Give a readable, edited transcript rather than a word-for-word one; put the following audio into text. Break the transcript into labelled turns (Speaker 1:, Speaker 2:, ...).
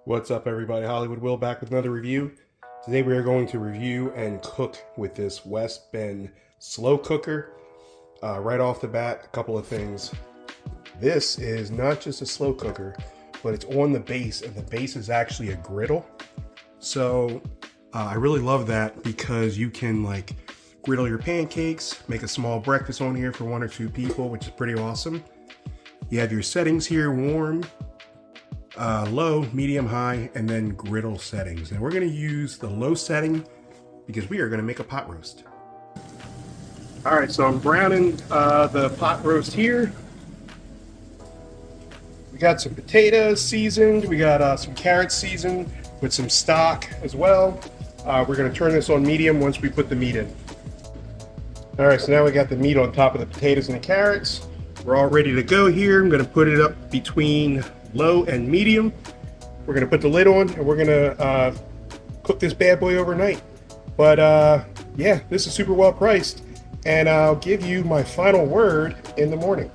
Speaker 1: What's up, everybody? Hollywood Will back with another review. Today we are going to review and cook with this West Bend slow cooker. Right off the bat, a couple of things. This is not just a slow cooker, but it's on the base, and the base is actually a griddle. So I really love that because you can like griddle your pancakes, make a small breakfast on here for 1 or 2 people, which is pretty awesome. You have your settings here: warm, low, medium, high, and then griddle settings. And we're going to use the low setting because we are going to make a pot roast. All right, so I'm browning the pot roast here. We got some potatoes seasoned. We got some carrots seasoned with some stock as well. We're going to turn this on medium once we put the meat in. All right, so now we got the meat on top of the potatoes and the carrots. We're all ready to go here. I'm going to put it up between low and medium. We're going to put the lid on and we're going to cook this bad boy overnight. But yeah, this is super well priced, and I'll give you my final word in the morning.